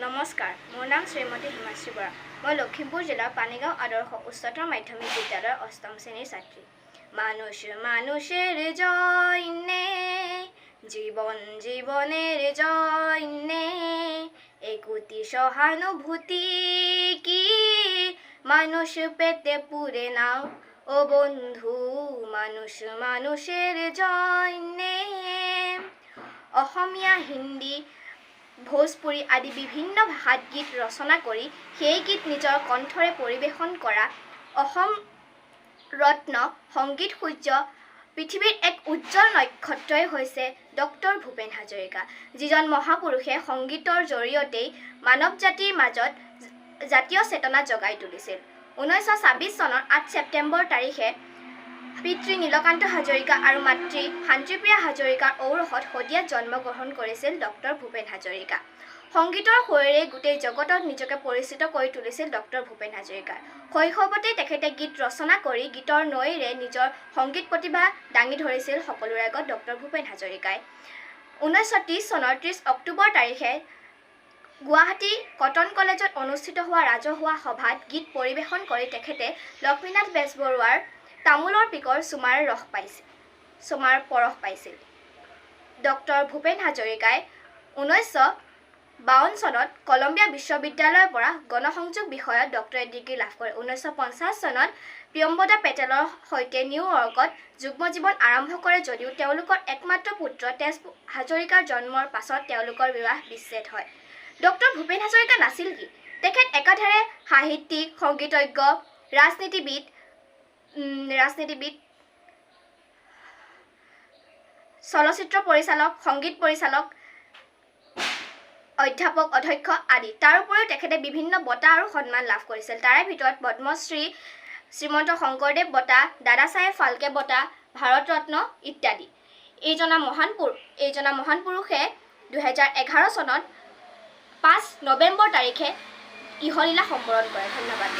নমস্কাৰ, মোৰ নাম শ্ৰীমতী হিমাশ্ৰী বৰা। মই লখিমপুৰ জিলাৰ পানীগাঁও আদৰ্শ উচ্চতৰ মাধ্যমিক বিদ্যালয়ৰ অষ্টম শ্ৰেণীৰ ছাত্ৰী। মানুষের জয় নে, জীবন জীবনের জয় নে, একটি সহানুভূতি কি মানুষ পেতে পুরে নাও ও বন্ধু, মানুষের জয় নে। অসমীয়া, হিন্দী, ভোজপুৰী আদি বিভিন্ন ভাষাত গীত ৰচনা কৰি সেই গীত নিজৰ কণ্ঠৰে পৰিৱেশন কৰা অসম ৰত্ন সংগীত সূৰ্য পৃথিৱীৰ এক উজ্জ্বল নক্ষত্ৰই হৈছে ডক্টৰ ভূপেন হাজৰিকা, যিজন মহাপুৰুষে সংগীতৰ জৰিয়তেই মানৱ জাতিৰ মাজত জাতীয় চেতনা জগাই তুলিছিল। 1926 চনৰ 8 ছেপ্টেম্বৰ তাৰিখে পিতৃ নীলকান্ত হাজৰিকা আৰু মাতৃ শান্তিপ্ৰিয়া হাজৰিকাৰ ঔৰসত শদিয়াত জন্মগ্ৰহণ কৰিছিল ডক্টৰ ভূপেন হাজৰিকা। সংগীতৰ সুৰেৰে গোটেই জগতত নিজকে পৰিচিত কৰি তুলিছিল ডক্টৰ ভূপেন হাজৰিকা। শৈশৱতেই তেখেতে গীত ৰচনা কৰি গীতৰ নৈৰে নিজৰ সংগীত প্ৰতিভা দাঙি ধৰিছিল সকলোৰে আগত ডক্টৰ ভূপেন হাজৰিকাই। 1930 চনৰ 30 অক্টোবৰ তাৰিখে গুৱাহাটী কটন কলেজত অনুষ্ঠিত হোৱা ৰাজহুৱা সভাত গীত পৰিৱেশন কৰি তেখেতে লক্ষ্মীনাথ বেজবৰুৱাৰ তামোলৰ পিকৰ চুমাৰ পৰশ পাইছিল। ডক্টৰ ভূপেন হাজৰিকাই 1952 চনত কলম্বিয়া বিশ্ববিদ্যালয়ৰ পৰা গণসংযোগ বিষয়ত ডক্টৰেট ডিগ্ৰী লাভ কৰে। 1950 চনত প্ৰিয়ম্বদা পেটেলৰ সৈতে নিউয়ৰ্কত যুগ্ম জীৱন আৰম্ভ কৰে যদিও তেওঁলোকৰ একমাত্ৰ পুত্ৰ তেজ হাজৰিকাৰ জন্মৰ পাছত তেওঁলোকৰ বিবাহ বিচ্ছেদ হয়। ডক্টৰ ভূপেন হাজৰিকা নাছিল কি? তেখেত একাধাৰে সাহিত্যিক, সংগীতজ্ঞ, ৰাজনীতিবিদ, চলচ্চিত্ৰ পৰিচালক, সংগীত পৰিচালক, অধ্যাপক, অধ্যক্ষ আদি। তাৰ উপৰিও তেখেতে বিভিন্ন বঁটা আৰু সন্মান লাভ কৰিছিল। তাৰে ভিতৰত পদ্মশ্ৰী, শ্ৰীমন্ত শংকৰদেৱ বঁটা, দাদা চাহেব ফাল্কে বঁটা, ভাৰত ৰত্ন ইত্যাদি। এইজনা মহান পুৰুষে 2011 চনত 5 নৱেম্বৰ তাৰিখে ইহলীলা সম্বৰণ কৰে। ধন্যবাদ।